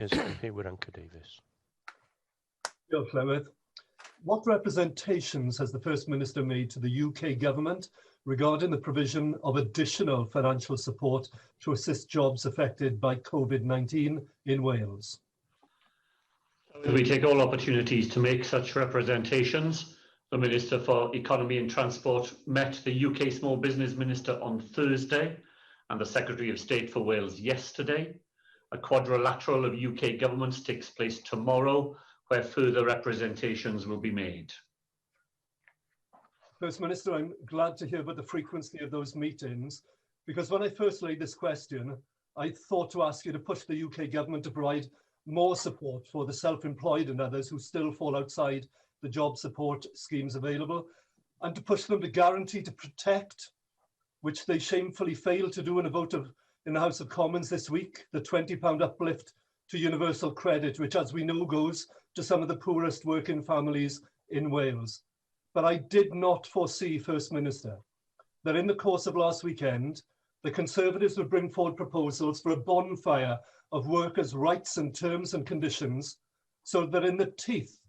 Is MP Wiranka Davis. Diolch, Llywydd. What representations has the First Minister made to the UK Government regarding the provision of additional financial support to assist jobs affected by COVID-19 in Wales? We take all opportunities to make such representations. The Minister for Economy and Transport met the UK Small Business Minister on Thursday and the Secretary of State for Wales yesterday. A quadrilateral of UK governments takes place tomorrow, where further representations will be made. First Minister, I'm glad to hear about the frequency of those meetings, because when I first laid this question, I thought to ask you to push the UK Government to provide more support for the self-employed and others who still fall outside the job support schemes available, and to push them to guarantee to protect, which they shamefully failed to do in a vote in the House of Commons this week, the £20 uplift to universal credit, which, as we know, goes to some of the poorest working families in Wales. But I did not foresee, First Minister, that in the course of last weekend, the Conservatives would bring forward proposals for a bonfire of workers' rights and terms and conditions, so that in the teeth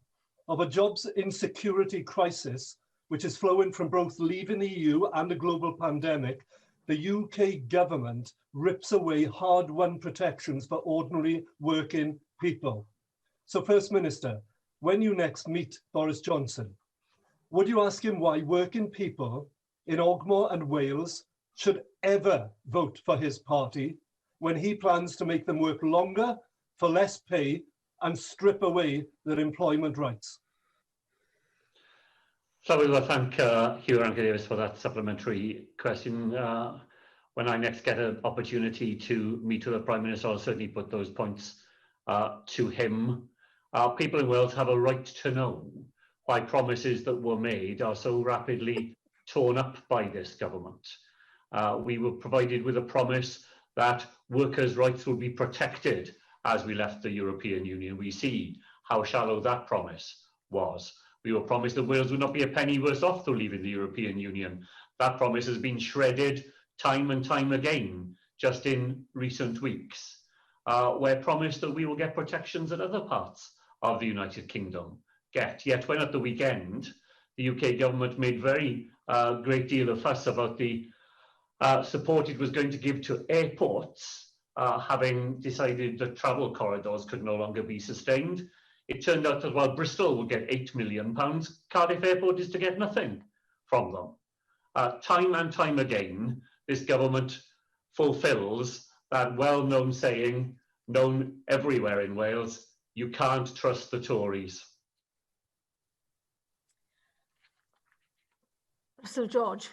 of a jobs insecurity crisis, which is flowing from both leaving the EU and a global pandemic, the UK Government rips away hard-won protections for ordinary working people. So, First Minister, when you next meet Boris Johnson, would you ask him why working people in Ogmore and Wales should ever vote for his party when he plans to make them work longer for less pay and strip away their employment rights? So we will thank Hugh Davis for that supplementary question. When I next get an opportunity to meet with the Prime Minister, I'll certainly put those points to him. People in Wales have a right to know why promises that were made are so rapidly torn up by this government. We were provided with a promise that workers' rights will be protected as we left the European Union. We see how shallow that promise was. We were promised that Wales would not be a penny worse off through leaving the European Union. That promise has been shredded time and time again, just in recent weeks. We're promised that we will get protections that other parts of the United Kingdom get. Yet when at the weekend, the UK government made very great deal of fuss about the support it was going to give to airports, having decided that travel corridors could no longer be sustained. It turned out that while Bristol will get £8 million, Cardiff Airport is to get nothing from them. Time and time again, this government fulfills that well-known saying, known everywhere in Wales, you can't trust the Tories. Sir George.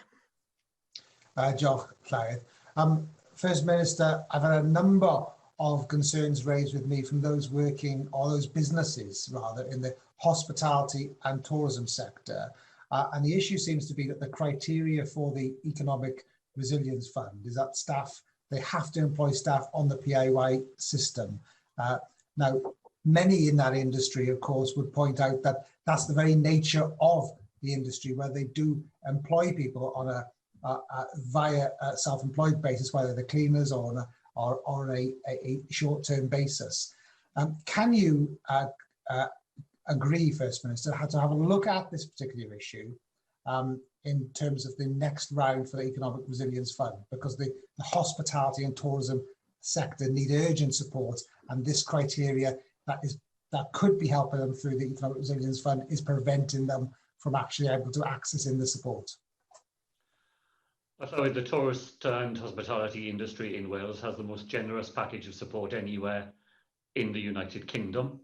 Diolch, Llywydd. First Minister, I've had a number of concerns raised with me from those working, or those businesses rather, in the hospitality and tourism sector. And the issue seems to be that the criteria for the Economic Resilience Fund is that staff, they have to employ staff on the PAY system. Now, many in that industry, of course, would point out that that's the very nature of the industry, where they do employ people on a via a self-employed basis, whether they're cleaners or on a short-term basis. Can you agree, First Minister, to have a look at this particular issue in terms of the next round for the Economic Resilience Fund? Because the hospitality and tourism sector need urgent support, and this criteria that could be helping them through the Economic Resilience Fund is preventing them from actually able to accessing the support. So the tourist and hospitality industry in Wales has the most generous package of support anywhere in the United Kingdom,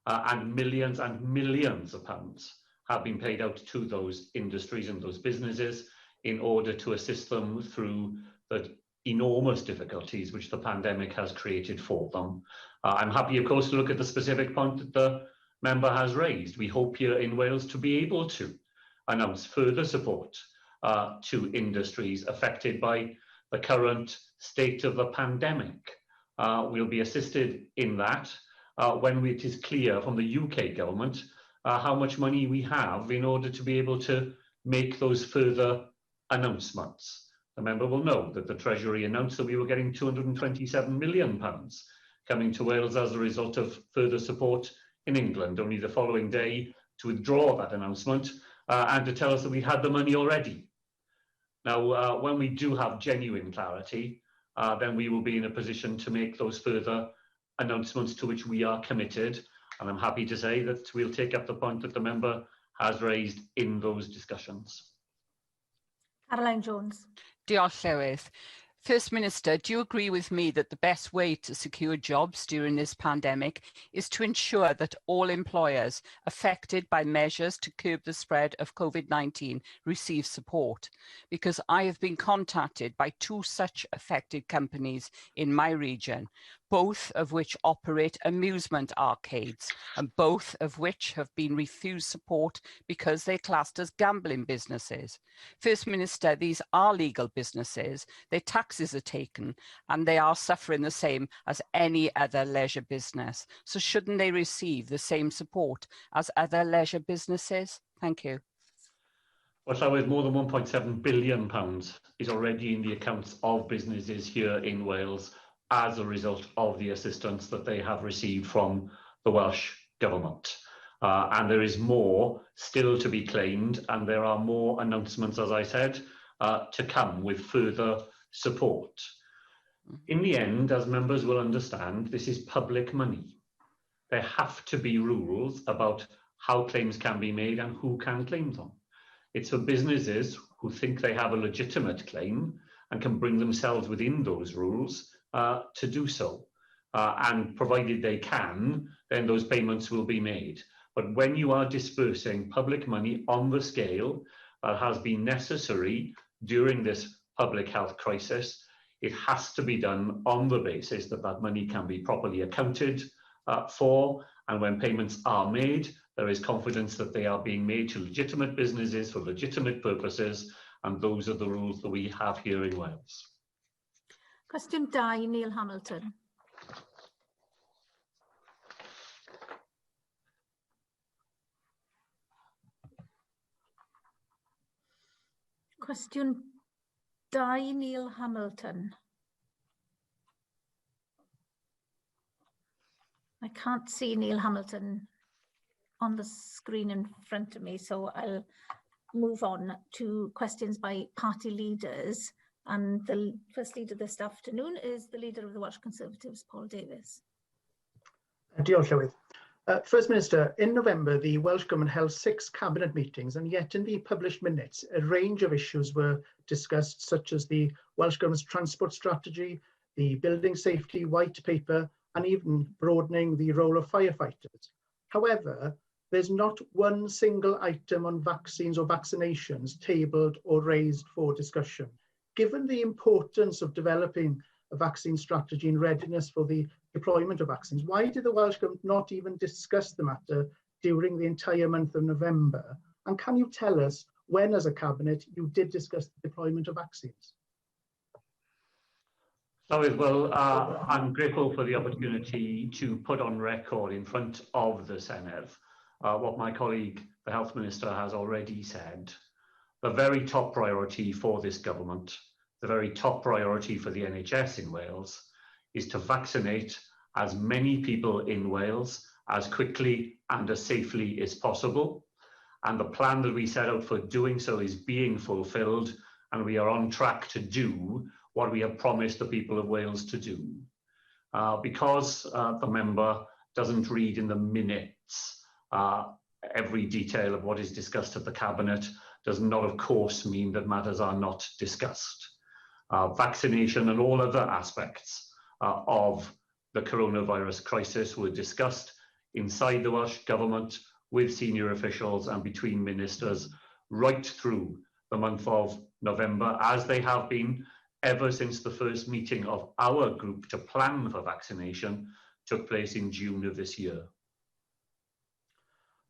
and millions of pounds have been paid out to those industries and those businesses in order to assist them through the enormous difficulties which the pandemic has created for them. I'm happy, of course, to look at the specific point that the member has raised. We hope here in Wales to be able to announce further support to industries affected by the current state of the pandemic. We'll be assisted in that when it is clear from the UK government how much money we have in order to be able to make those further announcements. The member will know that the Treasury announced that we were getting £227 million coming to Wales as a result of further support in England, only the following day to withdraw that announcement and to tell us that we had the money already. Now, when we do have genuine clarity, then we will be in a position to make those further announcements to which we are committed. And I'm happy to say that we'll take up the point that the member has raised in those discussions. Caroline Jones. Diolch, Llywydd. First Minister, do you agree with me that the best way to secure jobs during this pandemic is to ensure that all employers affected by measures to curb the spread of COVID-19 receive support? Because I have been contacted by 2 such affected companies in my region, both of which operate amusement arcades and both of which have been refused support because they're classed as gambling businesses. First Minister, these are legal businesses, their taxes are taken and they are suffering the same as any other leisure business. So shouldn't they receive the same support as other leisure businesses? Thank you. Well, Llywydd, more than £1.7 billion is already in the accounts of businesses here in Wales as a result of the assistance that they have received from the Welsh Government. And there is more still to be claimed, and there are more announcements, as I said, to come with further support. In the end, as members will understand, this is public money. There have to be rules about how claims can be made and who can claim them. It's for businesses who think they have a legitimate claim and can bring themselves within those rules to do so. And provided they can, then those payments will be made. But when you are dispersing public money on the scale that has been necessary during this public health crisis, it has to be done on the basis that that money can be properly accounted for. And when payments are made, there is confidence that they are being made to legitimate businesses for legitimate purposes. And those are the rules that we have here in Wales. Question 2, Neil Hamilton. Question 2, Neil Hamilton. I can't see Neil Hamilton on the screen in front of me, so I'll move on to questions by party leaders. And the first leader this afternoon is the leader of the Welsh Conservatives, Paul Davies. Diolch, Llywydd. First Minister, in November, the Welsh Government held 6 cabinet meetings, and yet in the published minutes, a range of issues were discussed, such as the Welsh Government's transport strategy, the building safety white paper, and even broadening the role of firefighters. However, there's not one single item on vaccines or vaccinations tabled or raised for discussion. Given the importance of developing a vaccine strategy in readiness for the deployment of vaccines, why did the Welsh Government not even discuss the matter during the entire month of November? And can you tell us when, as a Cabinet, you did discuss the deployment of vaccines? Well, I'm grateful for the opportunity to put on record in front of the Senedd what my colleague, the Health Minister, has already said. The very top priority for this government, the very top priority for the NHS in Wales, is to vaccinate as many people in Wales as quickly and as safely as possible. And the plan that we set out for doing so is being fulfilled, and we are on track to do what we have promised the people of Wales to do. Because the member doesn't read in the minutes every detail of what is discussed at the Cabinet, does not, of course, mean that matters are not discussed. Vaccination and all other aspects of the coronavirus crisis were discussed inside the Welsh Government with senior officials and between ministers right through the month of November, as they have been ever since the first meeting of our group to plan for vaccination took place in June of this year.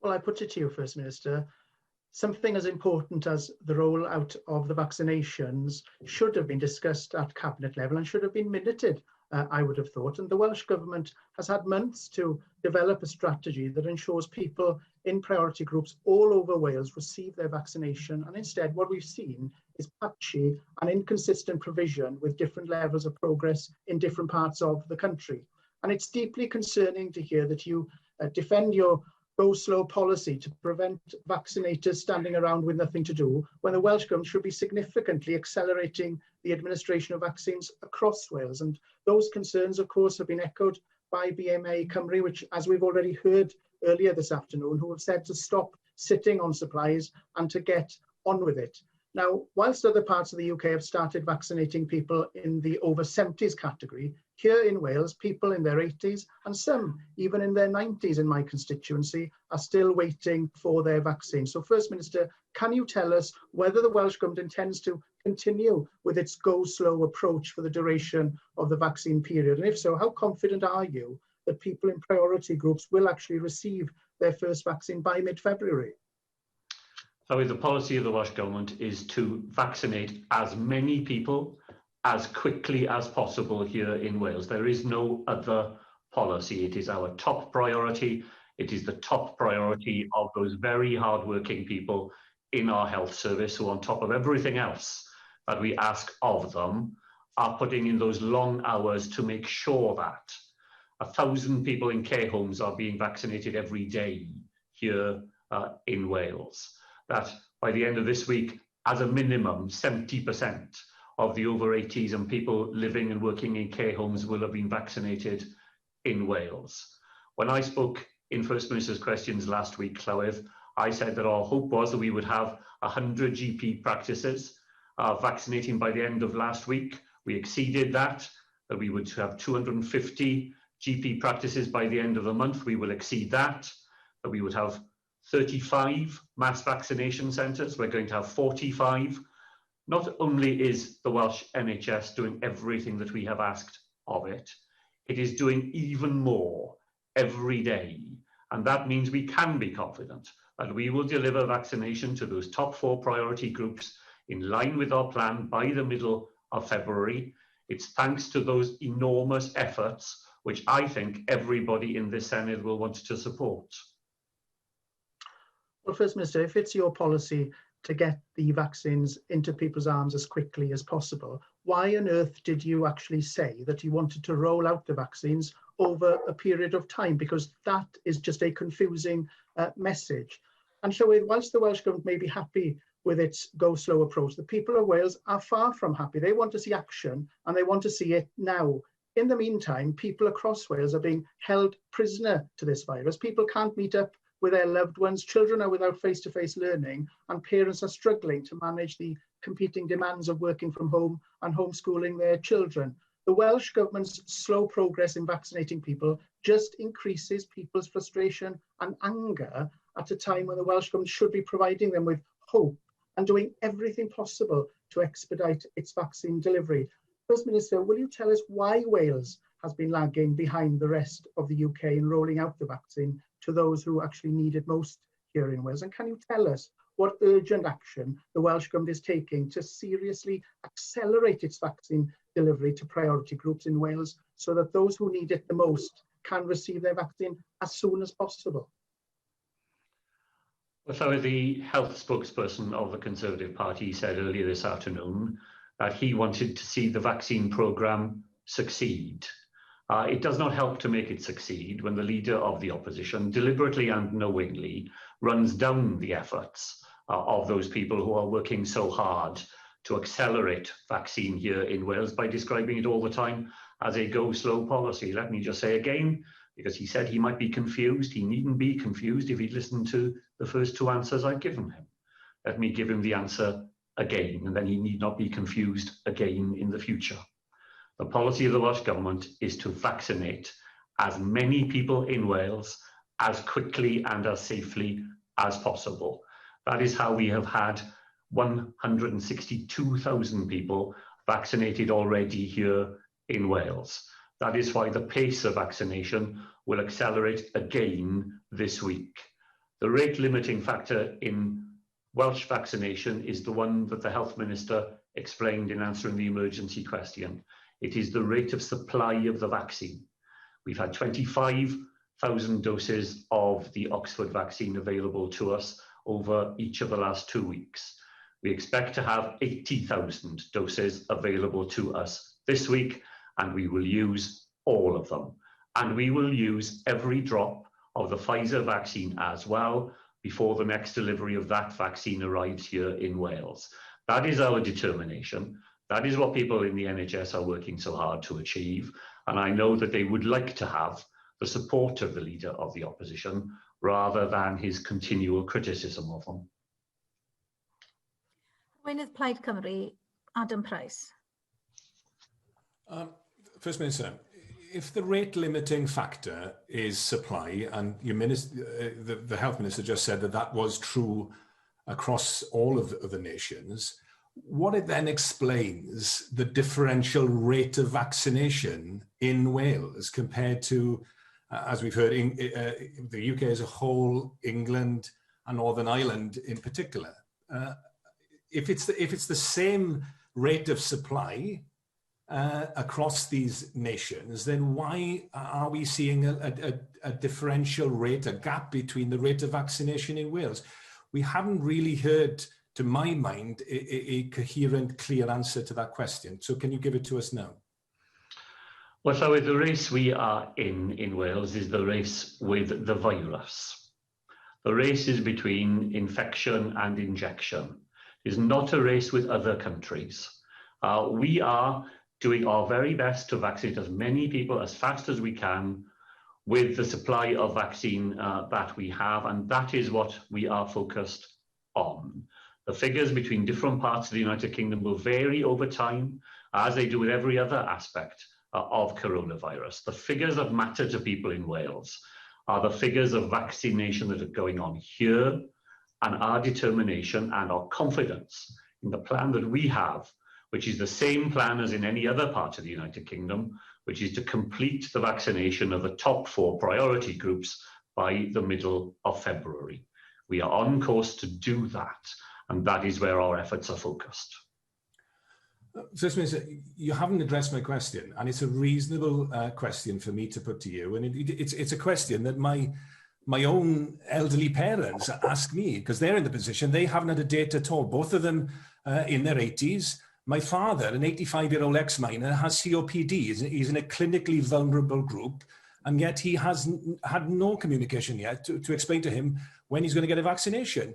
Well, I put it to you, First Minister, something as important as the rollout of the vaccinations should have been discussed at Cabinet level and should have been minuted, I would have thought. And the Welsh Government has had months to develop a strategy that ensures people in priority groups all over Wales receive their vaccination. And instead, what we've seen is patchy and inconsistent provision with different levels of progress in different parts of the country. And it's deeply concerning to hear that you defend your go slow policy to prevent vaccinators standing around with nothing to do, when the Welsh Government should be significantly accelerating the administration of vaccines across Wales. And those concerns, of course, have been echoed by BMA Cymru, which, as we've already heard earlier this afternoon, who have said to stop sitting on supplies and to get on with it. Now, whilst other parts of the UK have started vaccinating people in the over 70s category, here in Wales, people in their 80s and some even in their 90s in my constituency are still waiting for their vaccine. So First Minister, can you tell us whether the Welsh Government intends to continue with its go slow approach for the duration of the vaccine period? And if so, how confident are you that people in priority groups will actually receive their first vaccine by mid-February? So the policy of the Welsh Government is to vaccinate as many people as quickly as possible here in Wales. There is no other policy. It is our top priority. It is the top priority of those very hardworking people in our health service who, on top of everything else that we ask of them, are putting in those long hours to make sure that 1,000 people in care homes are being vaccinated every day here in Wales. That by the end of this week, as a minimum, 70% of the over 80s and people living and working in care homes will have been vaccinated in Wales. When I spoke in First Minister's questions last week, Llywydd, I said that our hope was that we would have 100 GP practices vaccinating by the end of last week. We exceeded that we would have 250 GP practices by the end of the month. We will exceed that we would have 35 mass vaccination centres. We're going to have 45. Not only is the Welsh NHS doing everything that we have asked of it, it is doing even more every day. And that means we can be confident that we will deliver vaccination to those top 4 priority groups in line with our plan by the middle of February. It's thanks to those enormous efforts, which I think everybody in this Senedd will want to support. Well, First Minister, if it's your policy to get the vaccines into people's arms as quickly as possible, why on earth did you actually say that you wanted to roll out the vaccines over a period of time? Because that is just a confusing message. And so whilst the Welsh Government may be happy with its go slow approach, the people of Wales are far from happy. They want to see action and they want to see it now. In the meantime, people across Wales are being held prisoner to this virus. People can't meet up with their loved ones, children are without face-to-face learning, and parents are struggling to manage the competing demands of working from home and homeschooling their children. The Welsh Government's slow progress in vaccinating people just increases people's frustration and anger at a time when the Welsh Government should be providing them with hope and doing everything possible to expedite its vaccine delivery. First Minister, will you tell us why Wales has been lagging behind the rest of the UK in rolling out the vaccine to those who actually need it most here in Wales? And can you tell us what urgent action the Welsh Government is taking to seriously accelerate its vaccine delivery to priority groups in Wales so that those who need it the most can receive their vaccine as soon as possible? Well, so the health spokesperson of the Conservative Party said earlier this afternoon that he wanted to see the vaccine programme succeed. It does not help to make it succeed when the leader of the opposition deliberately and knowingly runs down the efforts of those people who are working so hard to accelerate vaccine here in Wales by describing it all the time as a go slow policy. Let me just say again, because he said he might be confused, he needn't be confused if he'd listened to the first 2 answers I've given him. Let me give him the answer again, and then he need not be confused again in the future. The policy of the Welsh Government is to vaccinate as many people in Wales as quickly and as safely as possible. That is how we have had 162,000 people vaccinated already here in Wales. That is why the pace of vaccination will accelerate again this week. The rate limiting factor in Welsh vaccination is the one that the Health Minister explained in answering the emergency question. It is the rate of supply of the vaccine. We've had 25,000 doses of the Oxford vaccine available to us over each of the last 2 weeks. We expect to have 80,000 doses available to us this week, and we will use all of them. and we will use every drop of the Pfizer vaccine as well before the next delivery of that vaccine arrives here in Wales. That is our determination. That is what people in the NHS are working so hard to achieve. And I know that they would like to have the support of the leader of the opposition rather than his continual criticism of them. Arweinydd Plaid Cymru, Adam Price. First Minister, if the rate limiting factor is supply, and your minister, the Health Minister just said that that was true across all of the nations, what it then explains the differential rate of vaccination in Wales compared to, as we've heard, the UK as a whole, England and Northern Ireland in particular. If it's the same rate of supply across these nations, then why are we seeing a differential rate, a gap between the rate of vaccination in Wales? We haven't really heard, to my mind, a coherent, clear answer to that question. So can you give it to us now? Well, so the race we are in Wales is the race with the virus. The race is between infection and injection. It is not a race with other countries. We are doing our very best to vaccinate as many people as fast as we can with the supply of vaccine that we have, and that is what we are focused on. The figures between different parts of the United Kingdom will vary over time, as they do with every other aspect of coronavirus. The figures that matter to people in Wales are the figures of vaccination that are going on here, and our determination and our confidence in the plan that we have, which is the same plan as in any other part of the United Kingdom, which is to complete the vaccination of the top 4 priority groups by the middle of February. We are on course to do that, and that is where our efforts are focused. First Minister, you haven't addressed my question, and it's a reasonable question for me to put to you. And it's a question that my own elderly parents ask me, because they're in the position, they haven't had a date at all. Both of them in their 80s. My father, an 85-year-old ex-miner, has COPD. He's in a clinically vulnerable group, and yet he has had no communication yet to explain to him when he's going to get a vaccination.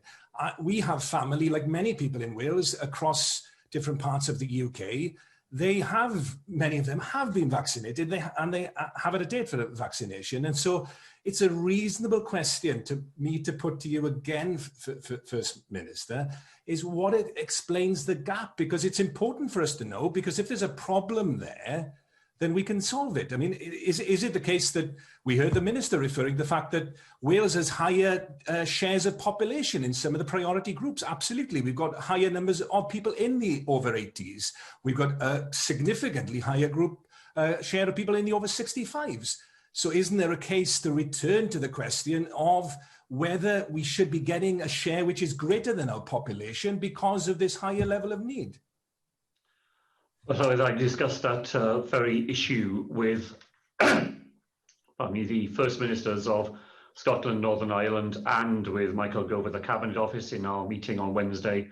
We have family, like many people in Wales, across different parts of the UK. Many of them have been vaccinated, and they have had a date for the vaccination. And so it's a reasonable question to me to put to you again, First Minister, is what it explains the gap, because it's important for us to know, because if there's a problem there, then we can solve it. I mean, is it the case that we heard the Minister referring to the fact that Wales has higher shares of population in some of the priority groups? Absolutely. We've got higher numbers of people in the over 80s. We've got a significantly higher share of people in the over 65s. So isn't there a case to return to the question of whether we should be getting a share which is greater than our population because of this higher level of need? Well, as I discussed that very issue with the First Ministers of Scotland, Northern Ireland, and with Michael Gove at the Cabinet Office in our meeting on Wednesday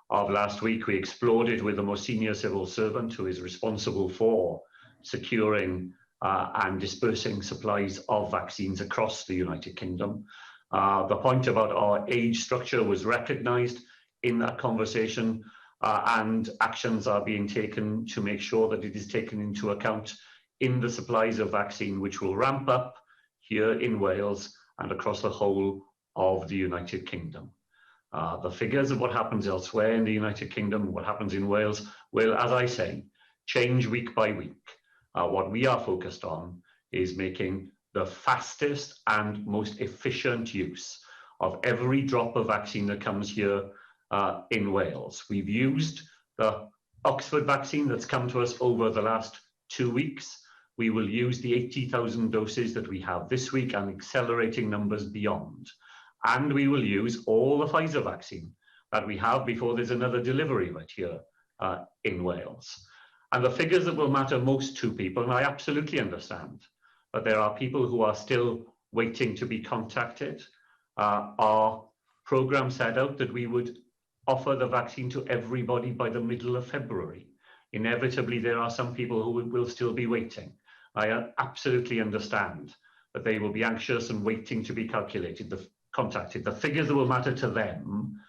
of last week, we explored it with the most senior civil servant who is responsible for securing and dispersing supplies of vaccines across the United Kingdom. The point about our age structure was recognised in that conversation, and actions are being taken to make sure that it is taken into account in the supplies of vaccine, which will ramp up here in Wales and across the whole of the United Kingdom. The figures of what happens elsewhere in the United Kingdom, what happens in Wales, will, as I say, change week by week. What we are focused on is making the fastest and most efficient use of every drop of vaccine that comes here in Wales. We've used the Oxford vaccine that's come to us over the last 2 weeks. We will use the 80,000 doses that we have this week and accelerating numbers beyond. And we will use all the Pfizer vaccine that we have before there's another delivery right here in Wales. And the figures that will matter most to people, and I absolutely understand that there are people who are still waiting to be contacted. Our program set out that we would offer the vaccine to everybody by the middle of February. Inevitably, there are some people who will still be waiting. I absolutely understand that they will be anxious and waiting to be contacted. The figures that will matter to them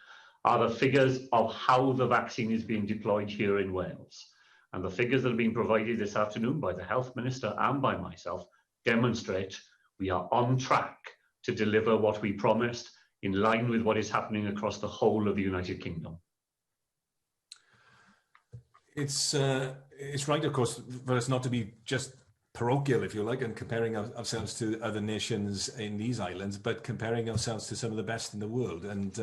are the figures of how the vaccine is being deployed here in Wales. And the figures that have been provided this afternoon by the Health Minister and by myself demonstrate we are on track to deliver what we promised, in line with what is happening across the whole of the United Kingdom. It's right, of course, for us not to be just parochial, if you like, and comparing ourselves to other nations in these islands, but comparing ourselves to some of the best in the world. And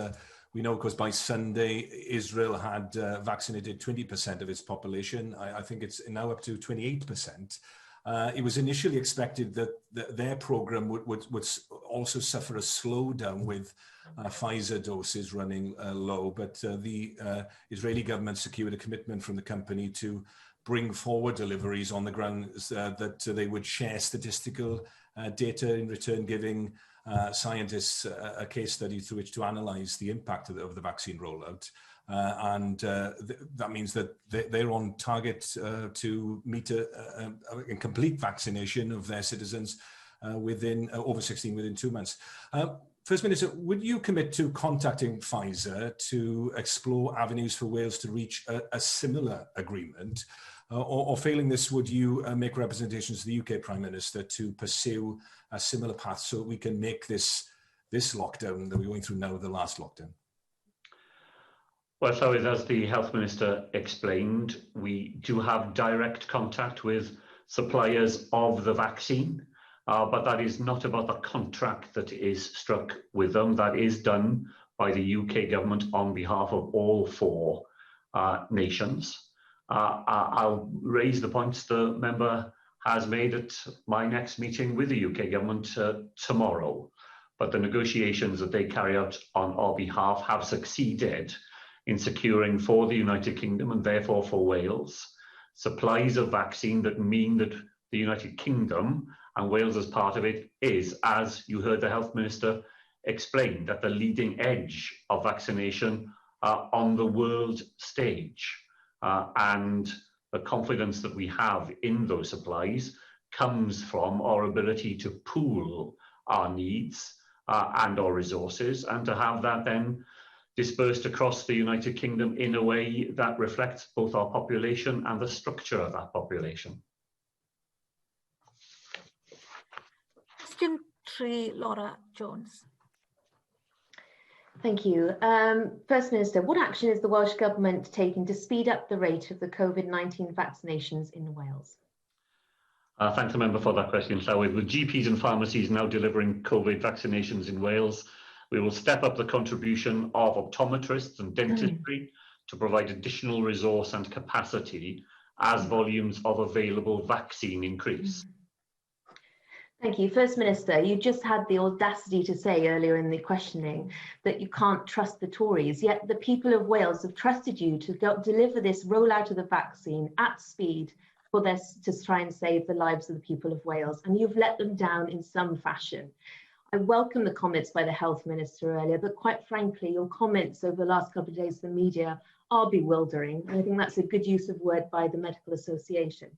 we know, of course, by Sunday, Israel had vaccinated 20% of its population. I think it's now up to 28%. It was initially expected that their program would also suffer a slowdown with Pfizer doses running low, but the Israeli government secured a commitment from the company to bring forward deliveries on the grounds that they would share statistical data in return, giving scientists a case study through which to analyse the impact of the vaccine rollout. That means that they're on target to meet a complete vaccination of their citizens within over 16 within 2 months. First Minister, would you commit to contacting Pfizer to explore avenues for Wales to reach a similar agreement? Or failing this, would you make representations to the UK Prime Minister to pursue a similar path so we can make this lockdown that we're going through now the last lockdown? Well, so as the Health Minister explained, we do have direct contact with suppliers of the vaccine, but that is not about the contract that is struck with them. That is done by the UK government on behalf of all 4 nations. I'll raise the points the member has made at my next meeting with the UK government tomorrow, but the negotiations that they carry out on our behalf have succeeded in securing for the United Kingdom, and therefore for Wales, supplies of vaccine that mean that the United Kingdom, and Wales as part of it, is, as you heard the Health Minister explain, at the leading edge of vaccination on the world stage. And the confidence that we have in those supplies comes from our ability to pool our needs and our resources, and to have that then dispersed across the United Kingdom in a way that reflects both our population and the structure of that population. Question 3, Laura Jones. Thank you. First Minister, what action is the Welsh Government taking to speed up the rate of the COVID-19 vaccinations in Wales? Thanks, the member, for that question. So with GPs and pharmacies now delivering COVID vaccinations in Wales, we will step up the contribution of optometrists and dentistry to provide additional resource and capacity as volumes of available vaccine increase. Thank you. First Minister, you just had the audacity to say earlier in the questioning that you can't trust the Tories, yet the people of Wales have trusted you to deliver this rollout of the vaccine at speed for this, to try and save the lives of the people of Wales, and you've let them down in some fashion. I welcome the comments by the Health Minister earlier, but quite frankly, your comments over the last couple of days in the media are bewildering. And I think that's a good use of word by the Medical Association.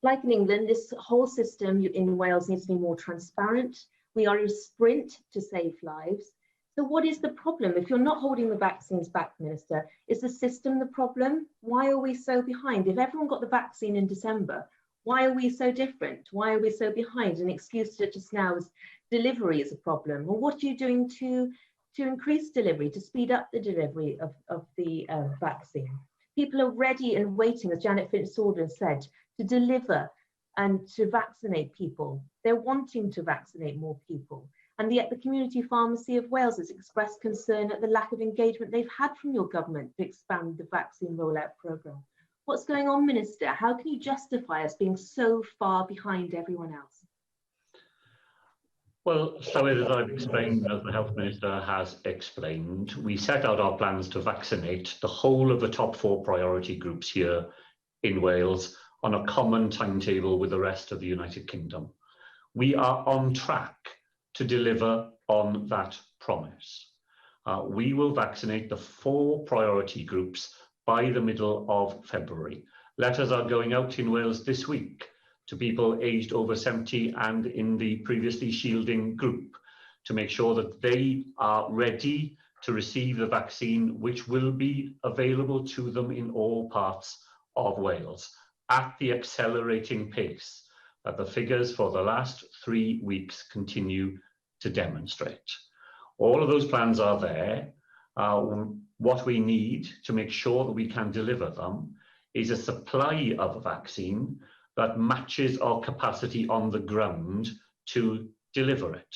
Like in England, this whole system in Wales needs to be more transparent. We are in a sprint to save lives. So what is the problem? If you're not holding the vaccines back, Minister, is the system the problem? Why are we so behind? If everyone got the vaccine in December, why are we so different? Why are we so behind? An excuse to just now is delivery is a problem. Well, what are you doing to increase delivery, to speed up the delivery of the vaccine? People are ready and waiting, as Janet Fitzgerald said, to deliver and to vaccinate people. They're wanting to vaccinate more people. And yet the Community Pharmacy of Wales has expressed concern at the lack of engagement they've had from your government to expand the vaccine rollout programme. What's going on, Minister? How can you justify us being so far behind everyone else? Well, so as I've explained, as the Health Minister has explained, we set out our plans to vaccinate the whole of the top 4 priority groups here in Wales on a common timetable with the rest of the United Kingdom. We are on track to deliver on that promise. We will vaccinate the 4 priority groups by the middle of February. Letters are going out in Wales this week to people aged over 70 and in the previously shielding group to make sure that they are ready to receive the vaccine, which will be available to them in all parts of Wales at the accelerating pace that the figures for the last 3 weeks continue to demonstrate. All of those plans are there. What we need to make sure that we can deliver them is a supply of a vaccine that matches our capacity on the ground to deliver it.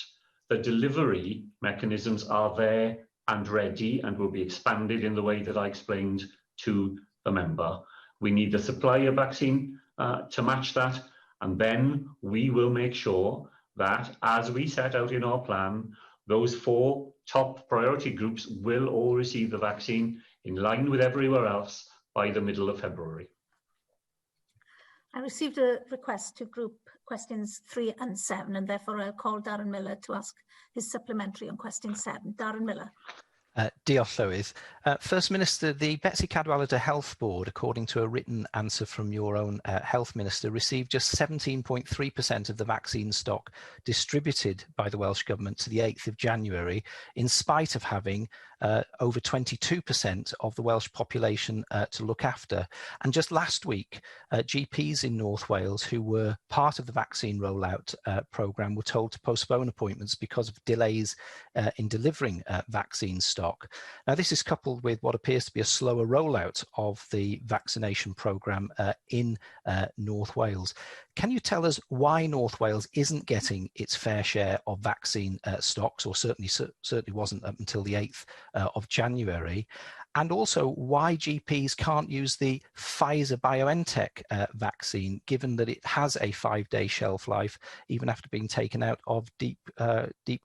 The delivery mechanisms are there and ready and will be expanded in the way that I explained to the member. We need the supply of vaccine to match that, and then we will make sure that, as we set out in our plan, those 4 top priority groups will all receive the vaccine in line with everywhere else by the middle of February. I received a request to group questions 3 and 7, and therefore I'll call Darren Miller to ask his supplementary on question 7. Darren Miller. Diolch Llywydd. First Minister, the Betsy Cadwaladr Health Board, according to a written answer from your own Health Minister, received just 17.3% of the vaccine stock distributed by the Welsh Government to the 8th of January, in spite of having over 22% of the Welsh population to look after. And just last week, GPs in North Wales who were part of the vaccine rollout programme were told to postpone appointments because of delays in delivering vaccine stock. Now, this is coupled with what appears to be a slower rollout of the vaccination programme in North Wales. Can you tell us why North Wales isn't getting its fair share of vaccine stocks, or certainly wasn't up until the 8th of January, and also why GPs can't use the Pfizer-BioNTech vaccine, given that it has a 5-day shelf life, even after being taken out of deep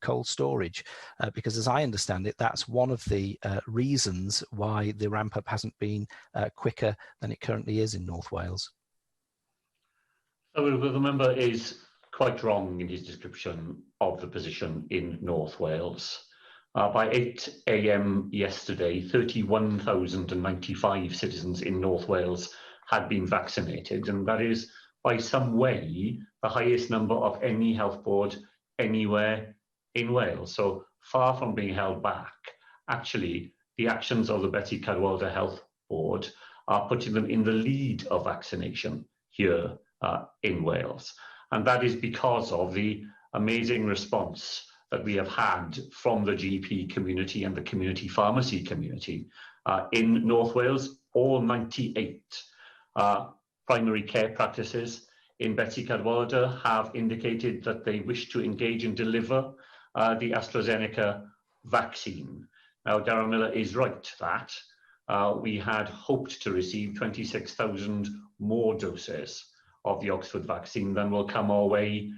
cold storage? Because as I understand it, that's one of the reasons why the ramp up hasn't been quicker than it currently is in North Wales. So the member is quite wrong in his description of the position in North Wales. By 8 AM yesterday, 31,095 citizens in North Wales had been vaccinated, and that is by some way the highest number of any health board anywhere in Wales. So far from being held back, actually the actions of the Betsy Cadwaladr Health Board are putting them in the lead of vaccination here in Wales. And that is because of the amazing response that we have had from the GP community and the community pharmacy community in North Wales. All 98 primary care practices in Betsy Cadwaladr have indicated that they wish to engage and deliver the AstraZeneca vaccine. Now, Darren Miller is right that we had hoped to receive 26,000 more doses of the Oxford vaccine than will come our way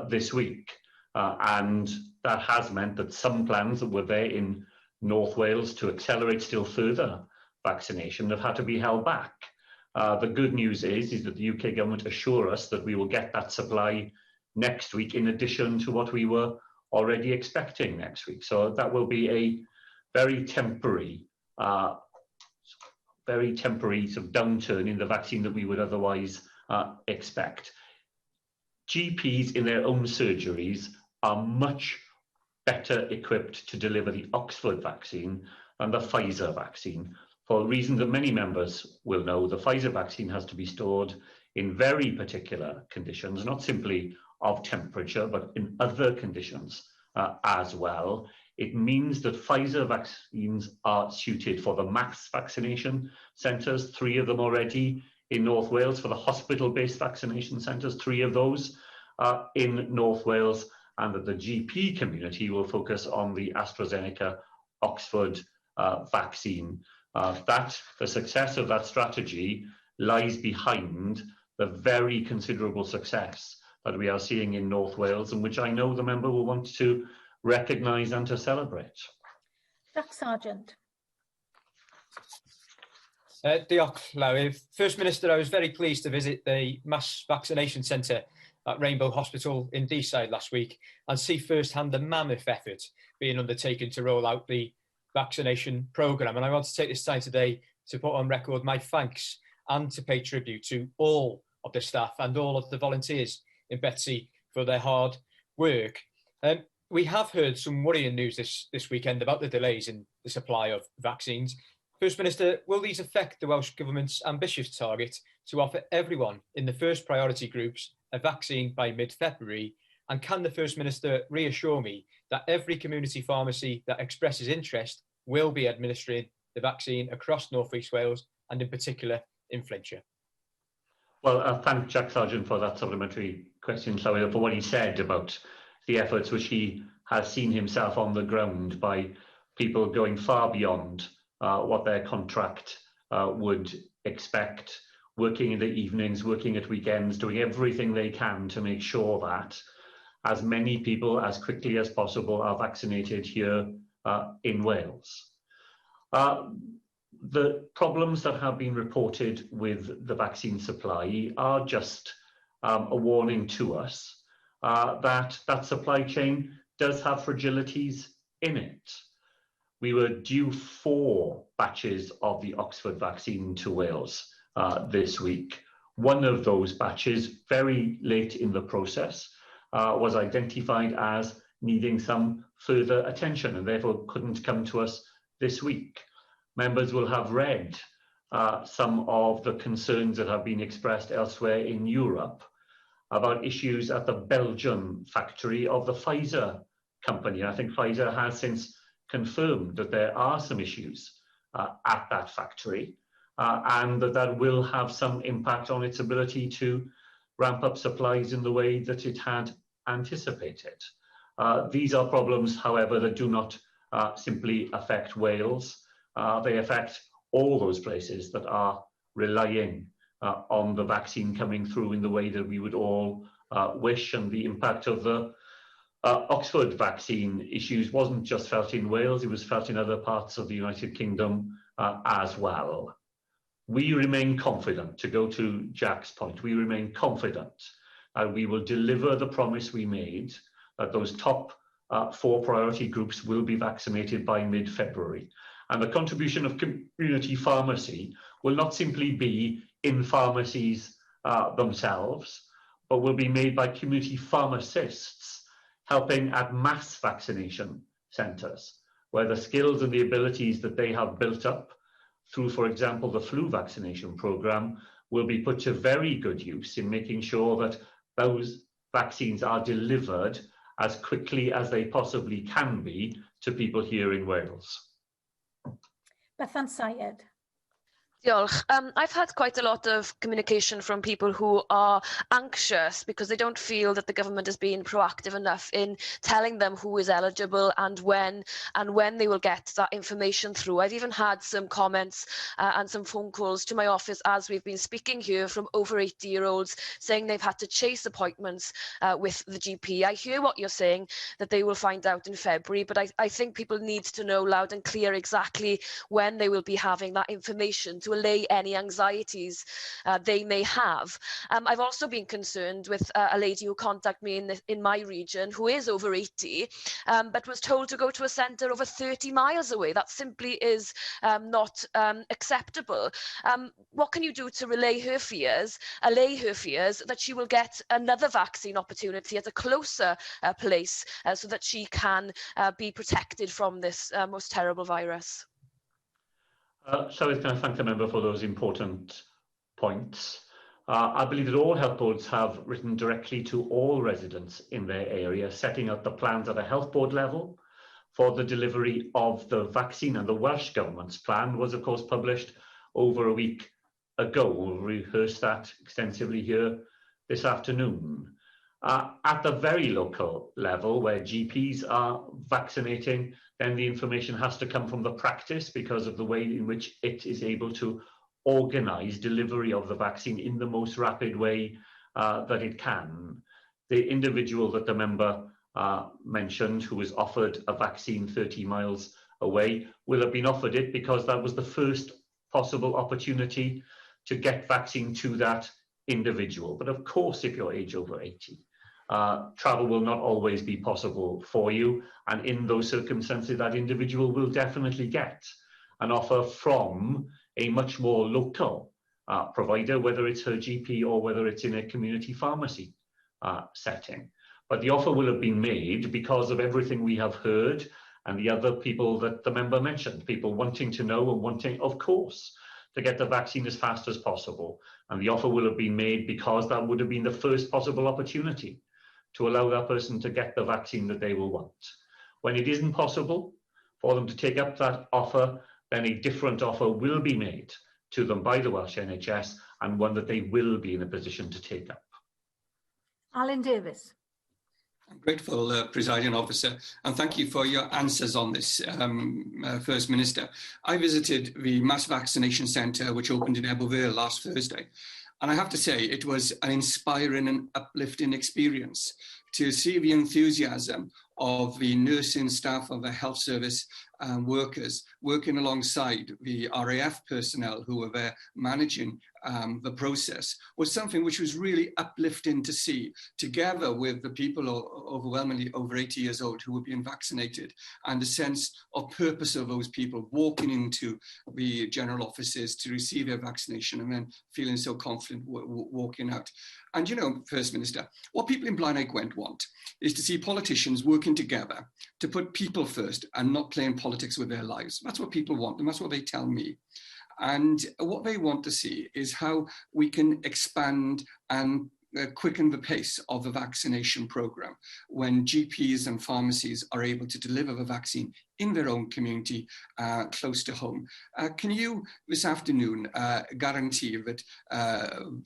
this week. And that has meant that some plans that were there in North Wales to accelerate still further vaccination have had to be held back. The good news is that the UK government assure us that we will get that supply next week, in addition to what we were already expecting next week. So that will be a very temporary sort of downturn in the vaccine that we would otherwise expect. GPs in their own surgeries are much better equipped to deliver the Oxford vaccine than the Pfizer vaccine. For reasons that many members will know, the Pfizer vaccine has to be stored in very particular conditions, not simply of temperature, but in other conditions as well. It means that Pfizer vaccines are suited for the mass vaccination centres, 3 of them already in North Wales, for the hospital-based vaccination centres, 3 of those in North Wales, and that the GP community will focus on the AstraZeneca Oxford vaccine. The success of that strategy lies behind the very considerable success that we are seeing in North Wales, and which I know the member will want to recognise and to celebrate. Jack Sargent. Diolch, Llywydd. First Minister, I was very pleased to visit the mass vaccination centre at Rainbow Hospital in Deeside last week and see firsthand the mammoth effort being undertaken to roll out the vaccination programme. And I want to take this time today to put on record my thanks and to pay tribute to all of the staff and all of the volunteers in Betsy for their hard work. We have heard some worrying news this weekend about the delays in the supply of vaccines. First Minister, will these affect the Welsh Government's ambitious target to offer everyone in the first priority groups a vaccine by mid-February? And can the First Minister reassure me that every community pharmacy that expresses interest will be administering the vaccine across North East Wales and in particular in Flintshire? Well, I thank Jack Sargent for that supplementary question, Llywelyn, for what he said about the efforts which he has seen himself on the ground by people going far beyond what their contract would expect, working in the evenings, working at weekends, doing everything they can to make sure that as many people as quickly as possible are vaccinated here in Wales. The problems that have been reported with the vaccine supply are just a warning to us that supply chain does have fragilities in it. We were due 4 batches of the Oxford vaccine to Wales this week. One of those batches, very late in the process, was identified as needing some further attention and therefore couldn't come to us this week. Members will have read some of the concerns that have been expressed elsewhere in Europe about issues at the Belgian factory of the Pfizer company. I think Pfizer has since confirmed that there are some issues at that factory and that will have some impact on its ability to ramp up supplies in the way that it had anticipated. These are problems, however, that do not simply affect Wales. They affect all those places that are relying on the vaccine coming through in the way that we would all wish, and the impact of the Oxford vaccine issues wasn't just felt in Wales, it was felt in other parts of the United Kingdom as well. We remain confident, to go to Jack's point, we remain confident that we will deliver the promise we made, that those top 4 priority groups will be vaccinated by mid-February. And the contribution of community pharmacy will not simply be in pharmacies themselves, but will be made by community pharmacists helping at mass vaccination centres, where the skills and the abilities that they have built up through, for example, the flu vaccination programme, will be put to very good use in making sure that those vaccines are delivered as quickly as they possibly can be to people here in Wales. Bevan Syed. Diolch. I've had quite a lot of communication from people who are anxious because they don't feel that the government is being proactive enough in telling them who is eligible and when they will get that information through. I've even had some comments and some phone calls to my office as we've been speaking here from over 80-year-olds saying they've had to chase appointments with the GP. I hear what you're saying, that they will find out in February, but I think people need to know loud and clear exactly when they will be having that information to allay any anxieties they may have. I've also been concerned with a lady who contacted me in my region who is over 80, but was told to go to a centre over 30 miles away. That simply is not acceptable. What can you do to allay her fears that she will get another vaccine opportunity at a closer place so that she can be protected from this most terrible virus? So can I thank the member for those important points. I believe that all health boards have written directly to all residents in their area, setting out the plans at a health board level for the delivery of the vaccine, and the Welsh Government's plan was of course published over a week ago. We'll rehearse that extensively here this afternoon. At the very local level, where GPs are vaccinating, then the information has to come from the practice because of the way in which it is able to organise delivery of the vaccine in the most rapid way that it can. The individual that the member mentioned, who was offered a vaccine 30 miles away, will have been offered it because that was the first possible opportunity to get vaccine to that individual. But of course, if you're age over 80, travel will not always be possible for you, and in those circumstances that individual will definitely get an offer from a much more local provider, whether it's her GP or whether it's in a community pharmacy setting. But the offer will have been made because of everything we have heard and the other people that the member mentioned, people wanting to know and wanting, of course, to get the vaccine as fast as possible. And the offer will have been made because that would have been the first possible opportunity to allow that person to get the vaccine that they will want. When it isn't possible for them to take up that offer, then a different offer will be made to them by the Welsh NHS, and one that they will be in a position to take up. Alan Davis. I'm grateful, Presiding Officer, and thank you for your answers on this, First Minister. I visited the mass vaccination centre which opened in Ebervale last Thursday, and I have to say it was an inspiring and uplifting experience to see the enthusiasm of the nursing staff of the health service workers working alongside the RAF personnel who were there managing the process was something which was really uplifting to see, together with the people overwhelmingly over 80 years old who were being vaccinated, and the sense of purpose of those people walking into the general offices to receive their vaccination and then feeling so confident walking out. And you know, First Minister, what people in Blaenau Gwent want is to see politicians working together to put people first and not playing politics with their lives. That's what people want, and that's what they tell me. And what they want to see is how we can expand and quicken the pace of the vaccination programme when GPs and pharmacies are able to deliver the vaccine in their own community close to home. Can you this afternoon guarantee that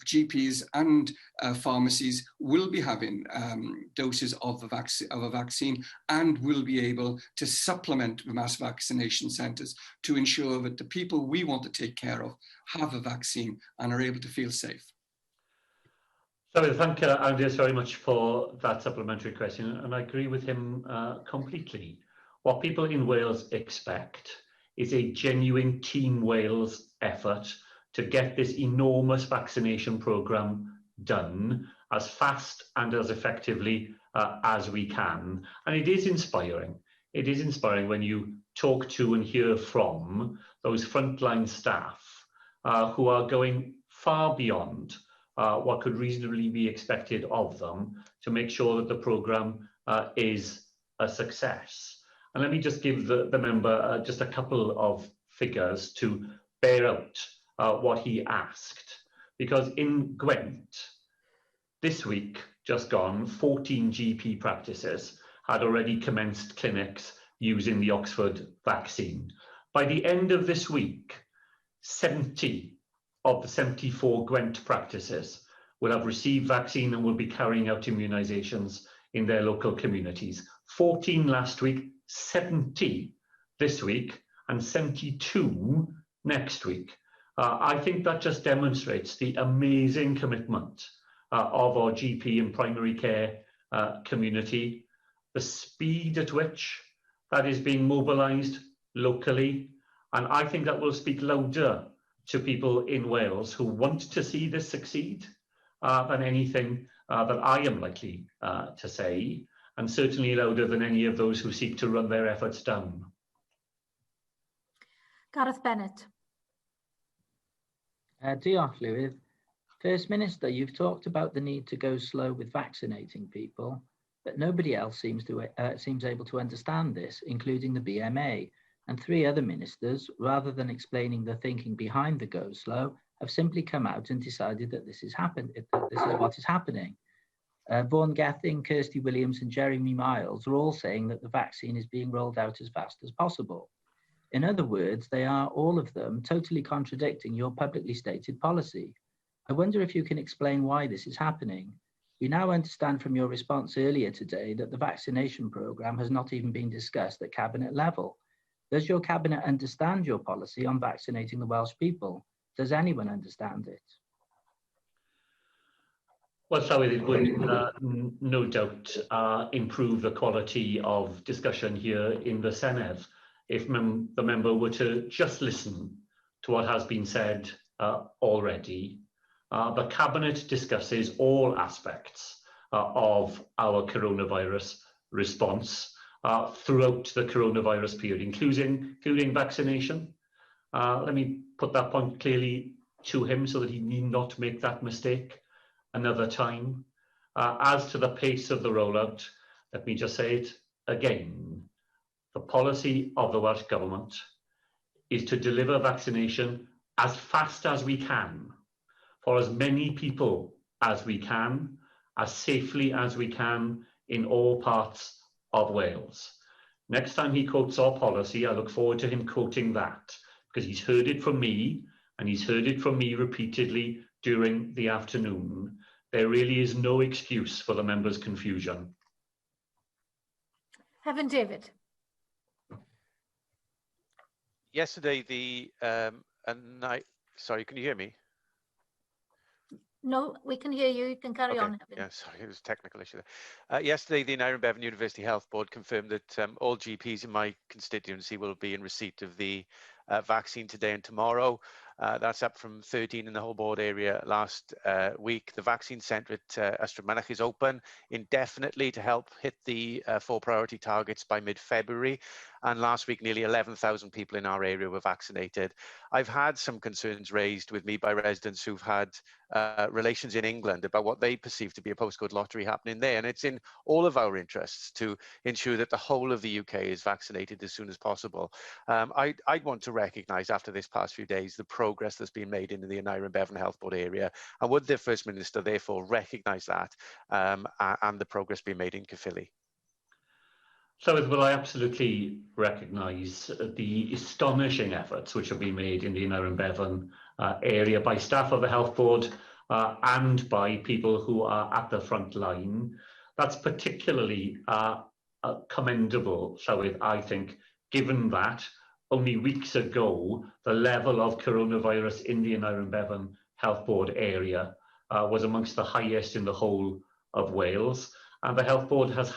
GPs and pharmacies will be having doses of a vaccine and will be able to supplement the mass vaccination centres to ensure that the people we want to take care of have a vaccine and are able to feel safe? So thank Andreas very much for that supplementary question, and I agree with him completely. What people in Wales expect is a genuine Team Wales effort to get this enormous vaccination programme done as fast and as effectively as we can. And it is inspiring. It is inspiring when you talk to and hear from those frontline staff who are going far beyond what could reasonably be expected of them to make sure that the programme is a success. And let me just give the member just a couple of figures to bear out what he asked. Because in Gwent, this week, just gone, 14 GP practices had already commenced clinics using the Oxford vaccine. By the end of this week, 70 of the 74 Gwent practices will have received vaccine and will be carrying out immunisations in their local communities. 14 last week, 70 this week, and 72 next week. I think that just demonstrates the amazing commitment of our GP and primary care community, the speed at which that is being mobilised locally, and I think that will speak louder to people in Wales who want to see this succeed than anything that I am likely to say, and certainly louder than any of those who seek to run their efforts down. Gareth Bennett. Diolch, Llywydd. First Minister, you've talked about the need to go slow with vaccinating people, but nobody else seems able to understand this, including the BMA. And 3 other ministers, rather than explaining the thinking behind the go slow, have simply come out and decided that this is what is happening. Vaughan Gething, Kirsty Williams and Jeremy Miles are all saying that the vaccine is being rolled out as fast as possible. In other words, they are, all of them, totally contradicting your publicly stated policy. I wonder if you can explain why this is happening. We now understand from your response earlier today that the vaccination programme has not even been discussed at cabinet level. Does your cabinet understand your policy on vaccinating the Welsh people? Does anyone understand it? Well, so it would no doubt improve the quality of discussion here in the Senedd if the member were to just listen to what has been said already. The Cabinet discusses all aspects of our coronavirus response throughout the coronavirus period, including vaccination. Let me put that point clearly to him so that he need not make that mistake another time. As to the pace of the rollout, let me just say it again. The policy of the Welsh Government is to deliver vaccination as fast as we can for as many people as we can, as safely as we can in all parts of Wales. Next time he quotes our policy, I look forward to him quoting that, because he's heard it from me, and he's heard it from me repeatedly during the afternoon. There really is no excuse for the members' confusion. Heaven David. Yesterday, sorry, can you hear me? No, we can hear you. You can carry on. Yeah, sorry, it was a technical issue there. Yesterday, the Aneurin Bevan University Health Board confirmed that all GPs in my constituency will be in receipt of the vaccine today and tomorrow. That's up from 13 in the whole board area last week. The vaccine centre at Ystrad is open indefinitely to help hit the 4 priority targets by mid-February. And last week, nearly 11,000 people in our area were vaccinated. I've had some concerns raised with me by residents who've had relations in England about what they perceive to be a postcode lottery happening there. And it's in all of our interests to ensure that the whole of the UK is vaccinated as soon as possible. I'd want to recognise after this past few days the progress that's been made in the Aneurin Bevan Health Board area. And would the First Minister therefore recognise that and the progress being made in Caerphilly? So, well, I absolutely recognise the astonishing efforts which have been made in the Aneurin Bevan area by staff of the Health Board and by people who are at the front line. That's particularly commendable, I think, given that only weeks ago, the level of coronavirus in the Aneurin Bevan Health Board area was amongst the highest in the whole of Wales. And the Health Board has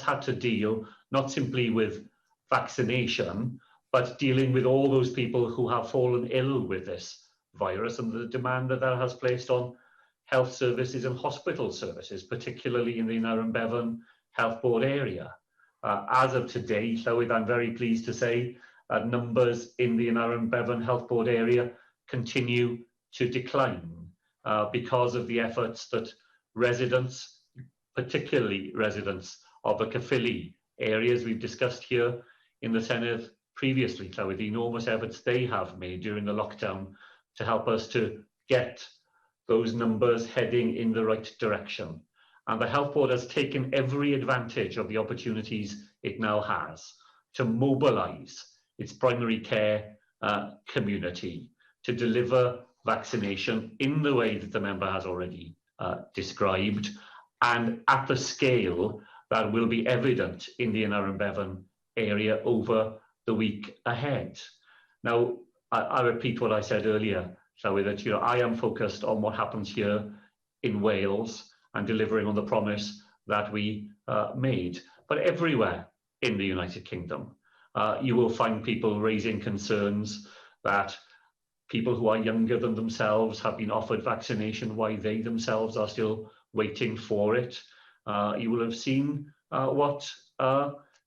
had to deal not simply with vaccination, but dealing with all those people who have fallen ill with this virus and the demand that that has placed on health services and hospital services, particularly in the Aneurin Bevan Health Board area. As of today, Llywydd, I'm very pleased to say numbers in the Aneurin Bevan Health Board area continue to decline because of the efforts that residents, particularly residents of the Caerphilly areas we've discussed here in the Senedd previously, with the enormous efforts they have made during the lockdown to help us to get those numbers heading in the right direction. And the Health Board has taken every advantage of the opportunities it now has to mobilise its primary care community to deliver vaccination in the way that the member has already described, and at the scale that will be evident in the Aneurin Bevan area over the week ahead. Now, I repeat what I said earlier, that I am focused on what happens here in Wales and delivering on the promise that we made. But everywhere in the United Kingdom, you will find people raising concerns that people who are younger than themselves have been offered vaccination while they themselves are still waiting for it. You will have seen what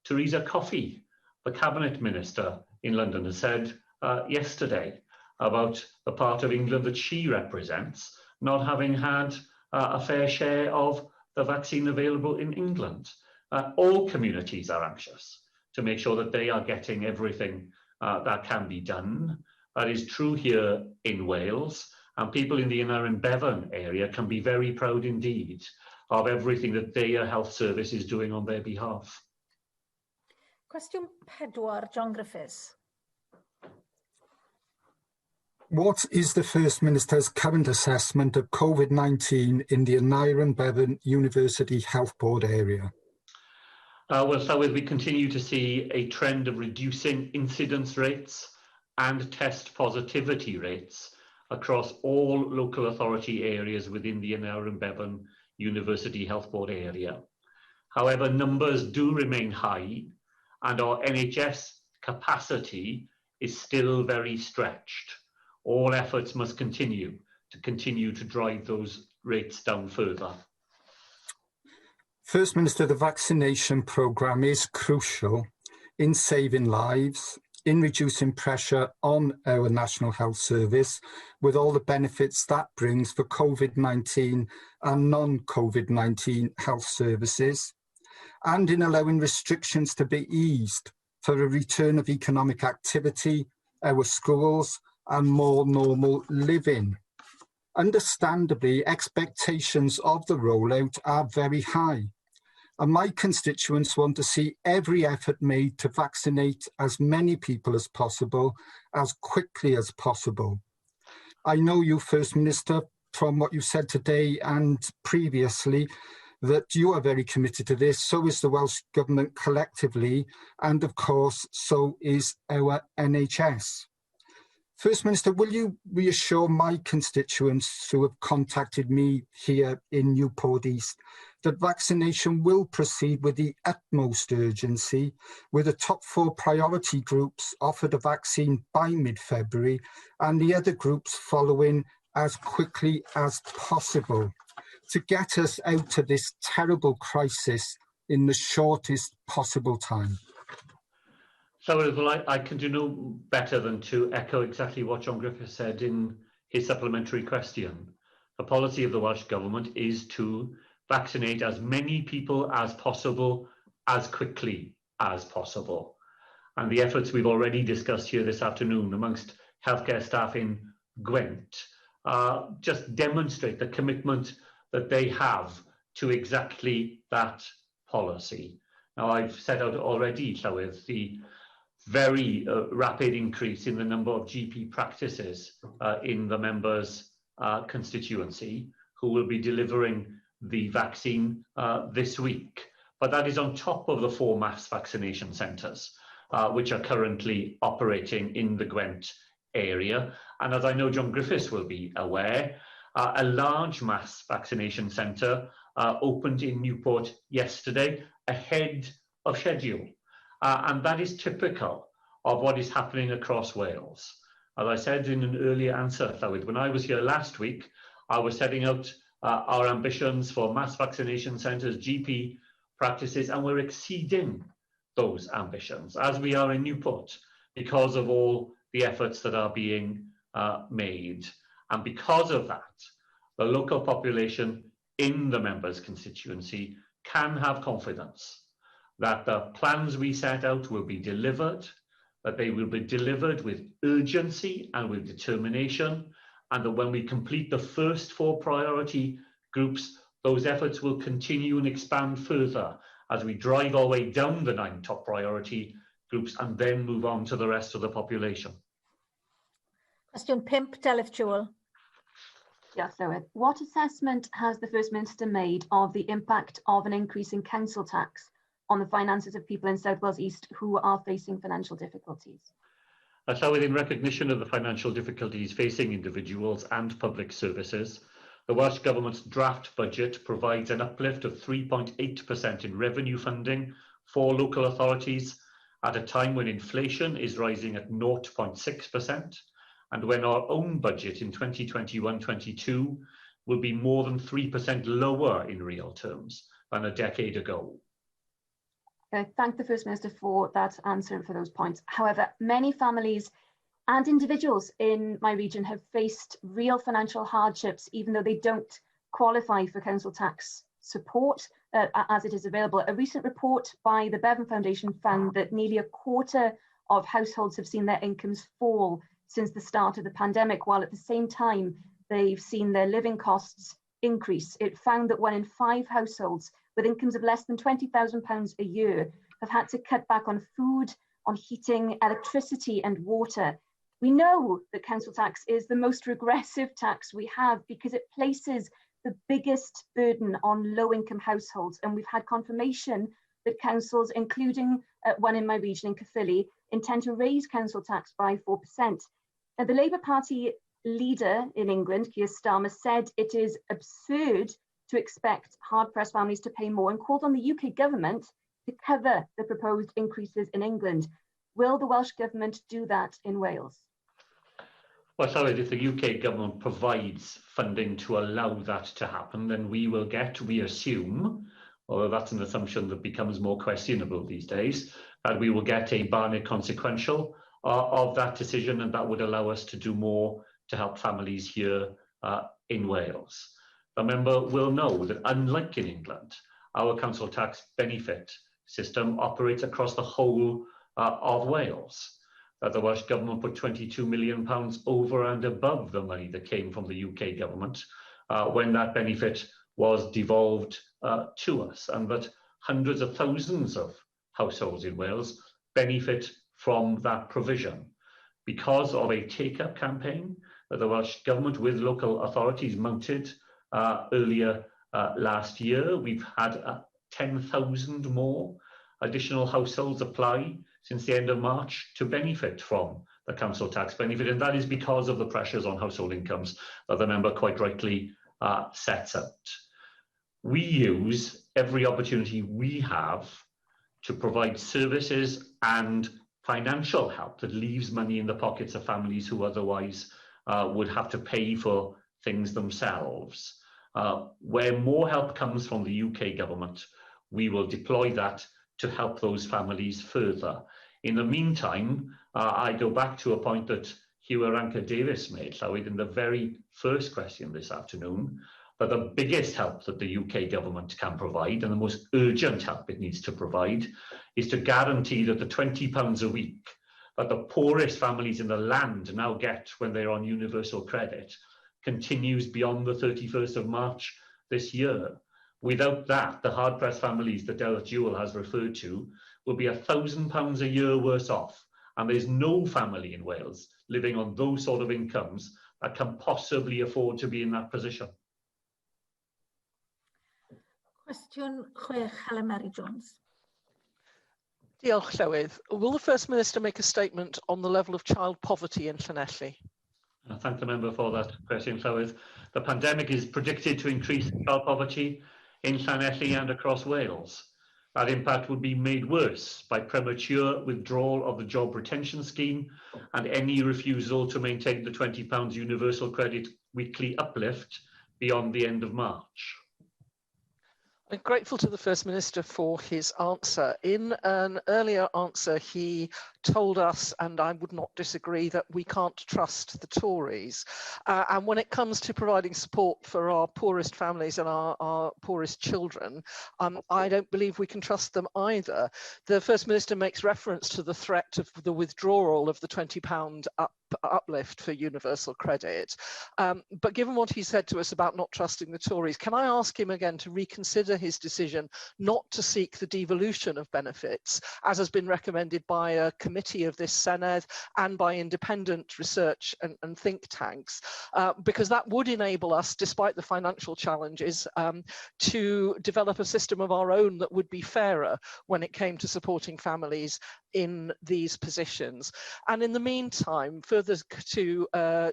Theresa Coffey, the Cabinet Minister in London, has said yesterday about the part of England that she represents not having had a fair share of the vaccine available in England. All communities are anxious to make sure that they are getting everything that can be done. That is true here in Wales, and people in the Aneurin Bevan area can be very proud indeed of everything that their health service is doing on their behalf. Cwestiwn 4, John Griffiths. What is the First Minister's current assessment of COVID-19 in the Aneurin Bevan University Health Board area? Well, we continue to see a trend of reducing incidence rates and test positivity rates across all local authority areas within the Aneurin Bevan University Health Board area. However, numbers do remain high and our NHS capacity is still very stretched. All efforts must continue to drive those rates down further. First Minister, the vaccination programme is crucial in saving lives, in reducing pressure on our National Health Service with all the benefits that brings for COVID-19 and non-COVID-19 health services, and in allowing restrictions to be eased for a return of economic activity, our schools, and more normal living. Understandably, expectations of the rollout are very high, and my constituents want to see every effort made to vaccinate as many people as possible, as quickly as possible. I know you, First Minister, from what you said today and previously, that you are very committed to this. So is the Welsh Government collectively, and of course, so is our NHS. First Minister, will you reassure my constituents who have contacted me here in Newport East that vaccination will proceed with the utmost urgency, with the top 4 priority groups offered a vaccine by mid-February and the other groups following as quickly as possible to get us out of this terrible crisis in the shortest possible time? So well, I can do no better than to echo exactly what John Griffiths said in his supplementary question. The policy of the Welsh Government is to vaccinate as many people as possible, as quickly as possible. And the efforts we've already discussed here this afternoon amongst healthcare staff in Gwent just demonstrate the commitment that they have to exactly that policy. Now, I've set out already, Llywydd, the very rapid increase in the number of GP practices in the members' constituency who will be delivering the vaccine this week. But that is on top of the 4 mass vaccination centres, which are currently operating in the Gwent area. And as I know John Griffiths will be aware, a large mass vaccination centre opened in Newport yesterday ahead of schedule. And that is typical of what is happening across Wales. As I said in an earlier answer, Llywydd, when I was here last week, I was setting out our ambitions for mass vaccination centres, GP practices, and we're exceeding those ambitions, as we are in Newport, because of all the efforts that are being made. And because of that, the local population in the members' constituency can have confidence that the plans we set out will be delivered, that they will be delivered with urgency and with determination, and that when we complete the first 4 priority groups, those efforts will continue and expand further as we drive our way down the 9 top priority groups and then move on to the rest of the population. Question 5, Delyth Jewell. Yes, Llywydd. What assessment has the First Minister made of the impact of an increase in council tax on the finances of people in South Wales East who are facing financial difficulties? So in recognition of the financial difficulties facing individuals and public services, the Welsh Government's draft budget provides an uplift of 3.8% in revenue funding for local authorities at a time when inflation is rising at 0.6%, and when our own budget in 2021-22 will be more than 3% lower in real terms than a decade ago. I thank the First Minister for that answer and for those points. However, many families and individuals in my region have faced real financial hardships, even though they don't qualify for council tax support as it is available. A recent report by the Bevan Foundation found that nearly a quarter of households have seen their incomes fall since the start of the pandemic, while at the same time they've seen their living costs increase. It found that 1 in 5 households with incomes of less than £20,000 a year have had to cut back on food, on heating, electricity and water. We know that council tax is the most regressive tax we have because it places the biggest burden on low-income households, and we've had confirmation that councils, including one in my region in Caerphilly, intend to raise council tax by 4%. Now, the Labour Party leader in England, Keir Starmer, said it is absurd to expect hard-pressed families to pay more and called on the UK government to cover the proposed increases in England. Will the Welsh Government do that in Wales? Well, sorry, if the UK government provides funding to allow that to happen, then we will get, we assume, although that's an assumption that becomes more questionable these days, that we will get a Barnett consequential of that decision, and that would allow us to do more to help families here in Wales. The member will know that, unlike in England, our council tax benefit system operates across the whole of Wales. The Welsh Government put £22 million over and above the money that came from the UK Government when that benefit was devolved to us, and that hundreds of thousands of households in Wales benefit from that provision. Because of a take-up campaign that the Welsh Government with local authorities mounted earlier last year, we've had 10,000 more additional households apply since the end of March to benefit from the council tax benefit, and that is because of the pressures on household incomes that the member quite rightly sets out. We use every opportunity we have to provide services and financial help that leaves money in the pockets of families who otherwise would have to pay for things themselves. Where more help comes from the UK Government, we will deploy that to help those families further. In the meantime, I go back to a point that Hugh Aranka-Davies made, Llywyd, in the very first question this afternoon, that the biggest help that the UK Government can provide, and the most urgent help it needs to provide, is to guarantee that the £20 a week that the poorest families in the land now get when they're on universal credit continues beyond the 31st of March this year. Without that, the hard-pressed families that Derek Jewell has referred to will be £1,000 a year worse off, and there's no family in Wales living on those sort of incomes that can possibly afford to be in that position. Cwestiwn 6, Helen Mary Jones. Diolch, Llywydd. Will the First Minister make a statement on the level of child poverty in Llanelli? I thank the member for that question, Llywydd. The pandemic is predicted to increase child poverty in Llanelli and across Wales. That impact would be made worse by premature withdrawal of the job retention scheme and any refusal to maintain the £20 universal credit weekly uplift beyond the end of March. I'm grateful to the First Minister for his answer. In an earlier answer, he told us, and I would not disagree, that we can't trust the Tories. And when it comes to providing support for our poorest families and our poorest children, I don't believe we can trust them either. The First Minister makes reference to the threat of the withdrawal of the £20 uplift for universal credit. But given what he said to us about not trusting the Tories, can I ask him again to reconsider his decision not to seek the devolution of benefits, as has been recommended by a committee of this Senedd and by independent research and think tanks, because that would enable us, despite the financial challenges, to develop a system of our own that would be fairer when it came to supporting families in these positions. And in the meantime, further to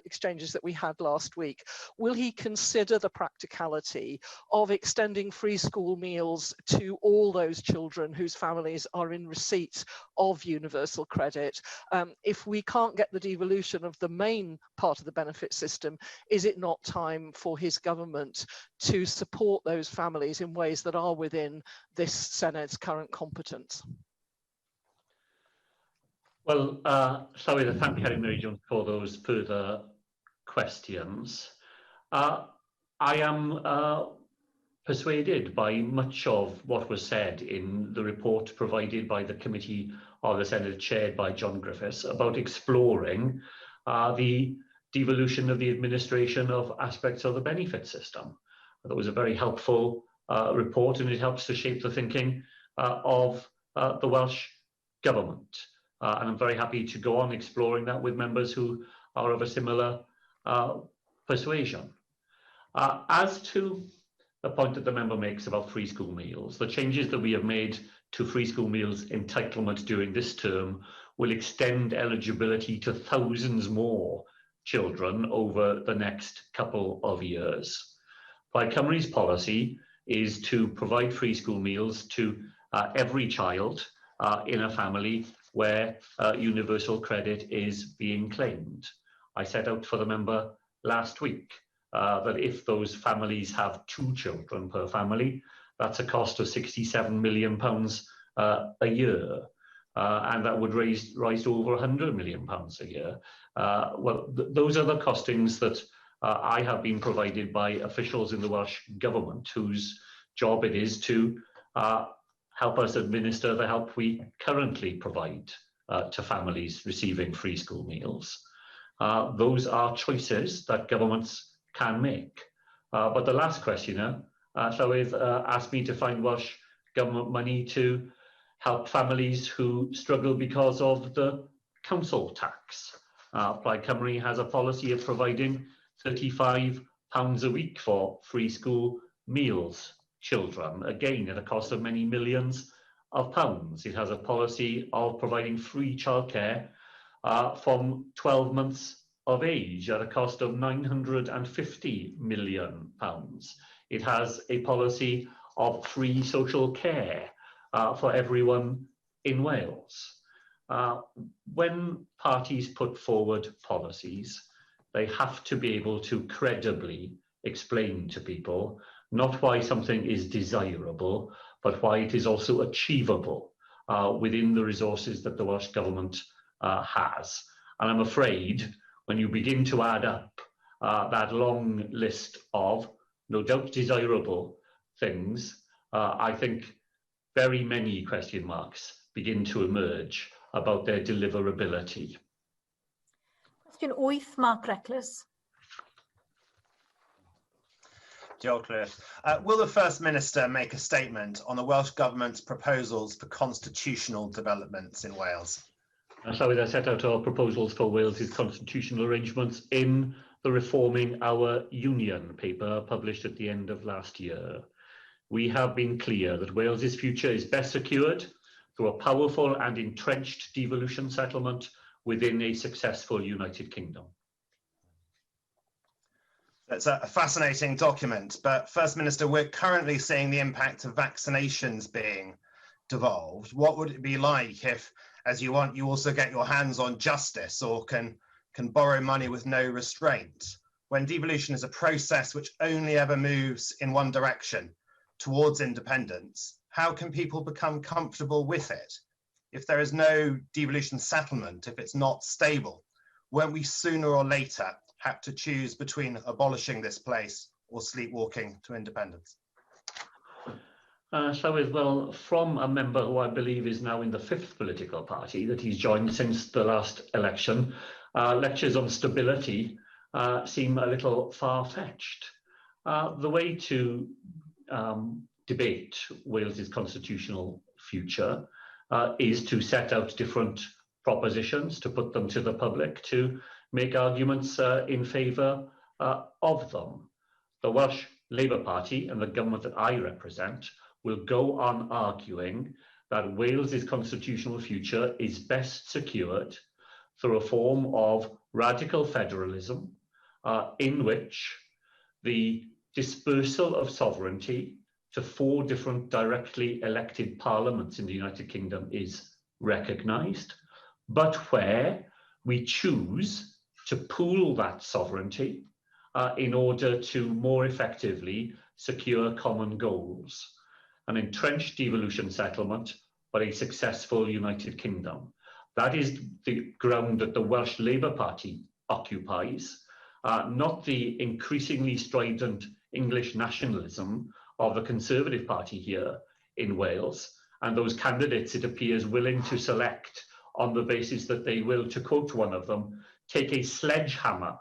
exchanges that we had last week, will he consider the practicality of extending free school meals to all those children whose families are in receipt of universal credit? If we can't get the devolution of the main part of the benefit system, is it not time for his government to support those families in ways that are within this Sened's current competence? Well, Llywyd, thank you, Helen Mary Jones, for those further questions. I am persuaded by much of what was said in the report provided by the committee of the Senedd chaired by John Griffiths about exploring the devolution of the administration of aspects of the benefit system. That was a very helpful report, and it helps to shape the thinking of the Welsh Government. And I'm very happy to go on exploring that with members who are of a similar persuasion. As to the point that the member makes about free school meals, the changes that we have made to free school meals entitlement during this term will extend eligibility to thousands more children over the next couple of years. Plaid Cymru's policy is to provide free school meals to every child in a family where universal credit is being claimed. I set out for the member last week that if those families have 2 children per family, that's a cost of £67 million a year. and that would rise to over £100 million a year. Those are the costings that I have been provided by officials in the Welsh Government, whose job it is to help us administer the help we currently provide to families receiving free school meals. Those are choices that governments can make. But the last questioner, Llywydd, asked me to find Welsh Government money to help families who struggle because of the council tax. Plaid Cymru has a policy of providing £35 a week for free school meals children, again at a cost of many millions of pounds. It has a policy of providing free childcare from 12 months of age at a cost of £950 million. It has a policy of free social care for everyone in Wales. When parties put forward policies, they have to be able to credibly explain to people not why something is desirable, but why it is also achievable within the resources that the Welsh Government has. And I'm afraid when you begin to add up that long list of no doubt desirable things, I think very many question marks begin to emerge about their deliverability. Question 8, Mark Reckless. Diolch, Llywydd. Will the First Minister make a statement on the Welsh Government's proposals for constitutional developments in Wales? Llywydd, I set out our proposals for Wales's constitutional arrangements in the Reforming Our Union paper published at the end of last year. We have been clear that Wales's future is best secured through a powerful and entrenched devolution settlement within a successful United Kingdom. That's a fascinating document, but First Minister, we're currently seeing the impact of vaccinations being devolved. What would it be like if, as you want, you also get your hands on justice or can borrow money with no restraint? When devolution is a process which only ever moves in one direction, towards independence, how can people become comfortable with it? If there is no devolution settlement, if it's not stable, won't we sooner or later have to choose between abolishing this place or sleepwalking to independence? Llywydd, well, from a member who I believe is now in the 5th political party that he's joined since the last election, lectures on stability seem a little far-fetched. The way to debate Wales's constitutional future is to set out different propositions, to put them to the public, to make arguments in favour of them. The Welsh Labour Party and the government that I represent will go on arguing that Wales's constitutional future is best secured through a form of radical federalism in which the dispersal of sovereignty to 4 different directly elected parliaments in the United Kingdom is recognised, but where we choose to pool that sovereignty in order to more effectively secure common goals. An entrenched devolution settlement, but a successful United Kingdom. That is the ground that the Welsh Labour Party occupies, not the increasingly strident English nationalism of the Conservative Party here in Wales, and those candidates, it appears, willing to select on the basis that they will, to quote one of them, take a sledgehammer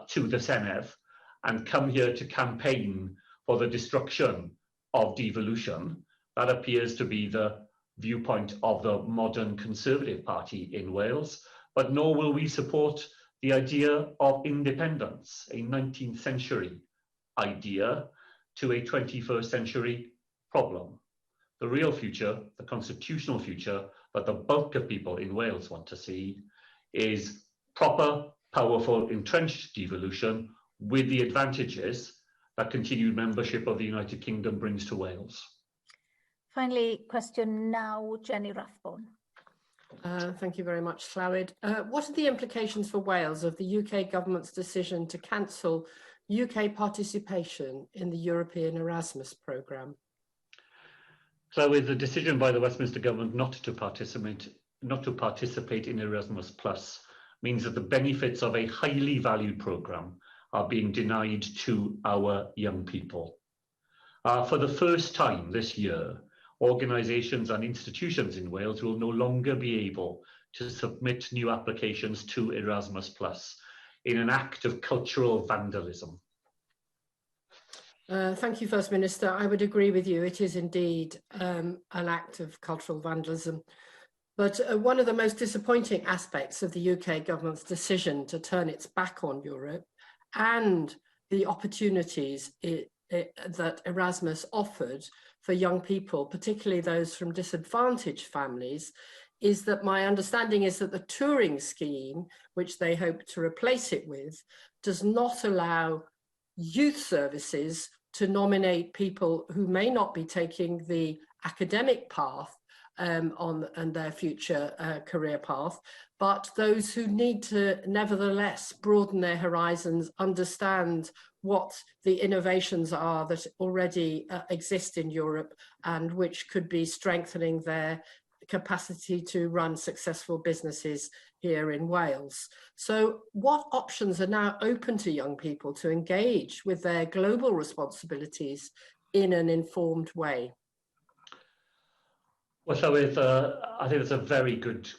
to the Senedd and come here to campaign for the destruction of devolution. That appears to be the viewpoint of the modern Conservative Party in Wales, but nor will we support the idea of independence, a 19th century idea to a 21st century problem. The real future, the constitutional future that the bulk of people in Wales want to see is proper, powerful, entrenched devolution with the advantages that continued membership of the United Kingdom brings to Wales. Finally, question now, Jenny Rathbone. Thank you very much, Llywydd. What are the implications for Wales of the UK government's decision to cancel UK participation in the European Erasmus programme? So with the decision by the Westminster Government not to participate in Erasmus Plus means that the benefits of a highly valued programme are being denied to our young people. For the first time this year, organisations and institutions in Wales will no longer be able to submit new applications to Erasmus Plus in an act of cultural vandalism. Thank you, First Minister. I would agree with you. It is indeed an act of cultural vandalism. But one of the most disappointing aspects of the UK government's decision to turn its back on Europe and the opportunities that Erasmus offered for young people, particularly those from disadvantaged families, is that my understanding is that the touring scheme, which they hope to replace it with, does not allow youth services to nominate people who may not be taking the academic path on their future career path, but those who need to nevertheless broaden their horizons, understand what the innovations are that already exist in Europe and which could be strengthening their capacity to run successful businesses here in Wales. So what options are now open to young people to engage with their global responsibilities in an informed way? Well, so I think it's a very good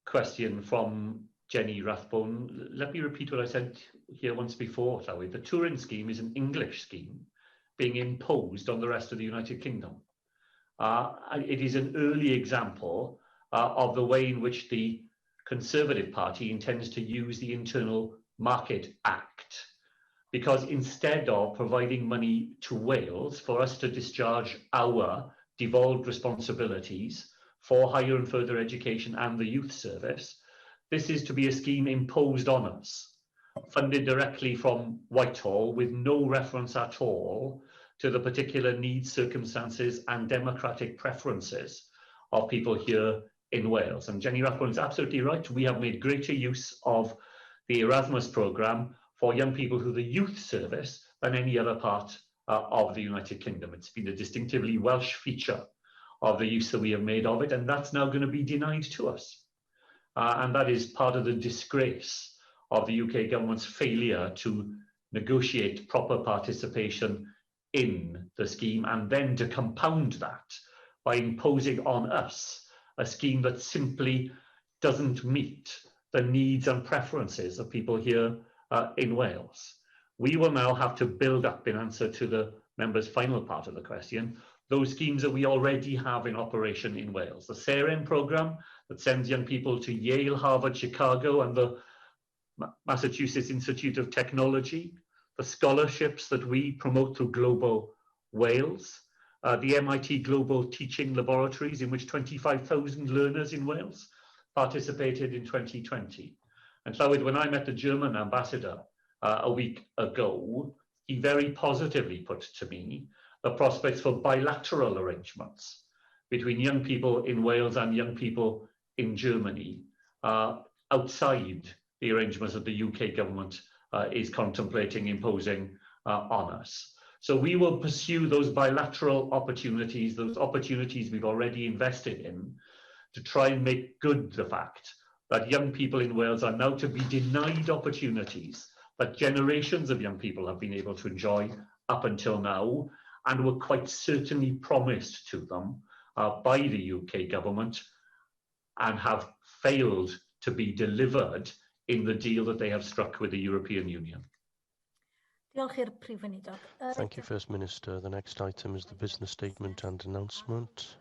question from Jenny Rathbone. Let me repeat what I said here once before, Llywyd. The Turin scheme is an English scheme being imposed on the rest of the United Kingdom. It is an early example of the way in which the Conservative Party intends to use the Internal Market Act, because instead of providing money to Wales for us to discharge our devolved responsibilities for higher and further education and the youth service, this is to be a scheme imposed on us, funded directly from Whitehall with no reference at all to the particular needs, circumstances and democratic preferences of people here in Wales. And Jenny Rathbone is absolutely right. We have made greater use of the Erasmus programme for young people through the youth service than any other part of the United Kingdom. It's been a distinctively Welsh feature of the use that we have made of it, and that's now going to be denied to us. And that is part of the disgrace of the UK government's failure to negotiate proper participation in the scheme, and then to compound that by imposing on us a scheme that simply doesn't meet the needs and preferences of people here in Wales. We will now have to build up, in answer to the member's final part of the question, those schemes that we already have in operation in Wales. The SEREN programme that sends young people to Yale, Harvard, Chicago and the Massachusetts Institute of Technology, the scholarships that we promote through Global Wales, the MIT Global Teaching Laboratories, in which 25,000 learners in Wales participated in 2020. And so when I met the German ambassador a week ago, he very positively put to me the prospects for bilateral arrangements between young people in Wales and young people in Germany outside the arrangements that the UK government is contemplating imposing on us. So we will pursue those bilateral opportunities, those opportunities we've already invested in, to try and make good the fact that young people in Wales are now to be denied opportunities that generations of young people have been able to enjoy up until now, and were quite certainly promised to them by the UK government and have failed to be delivered in the deal that they have struck with the European Union. Thank you, First Minister. The next item is the business statement and announcement.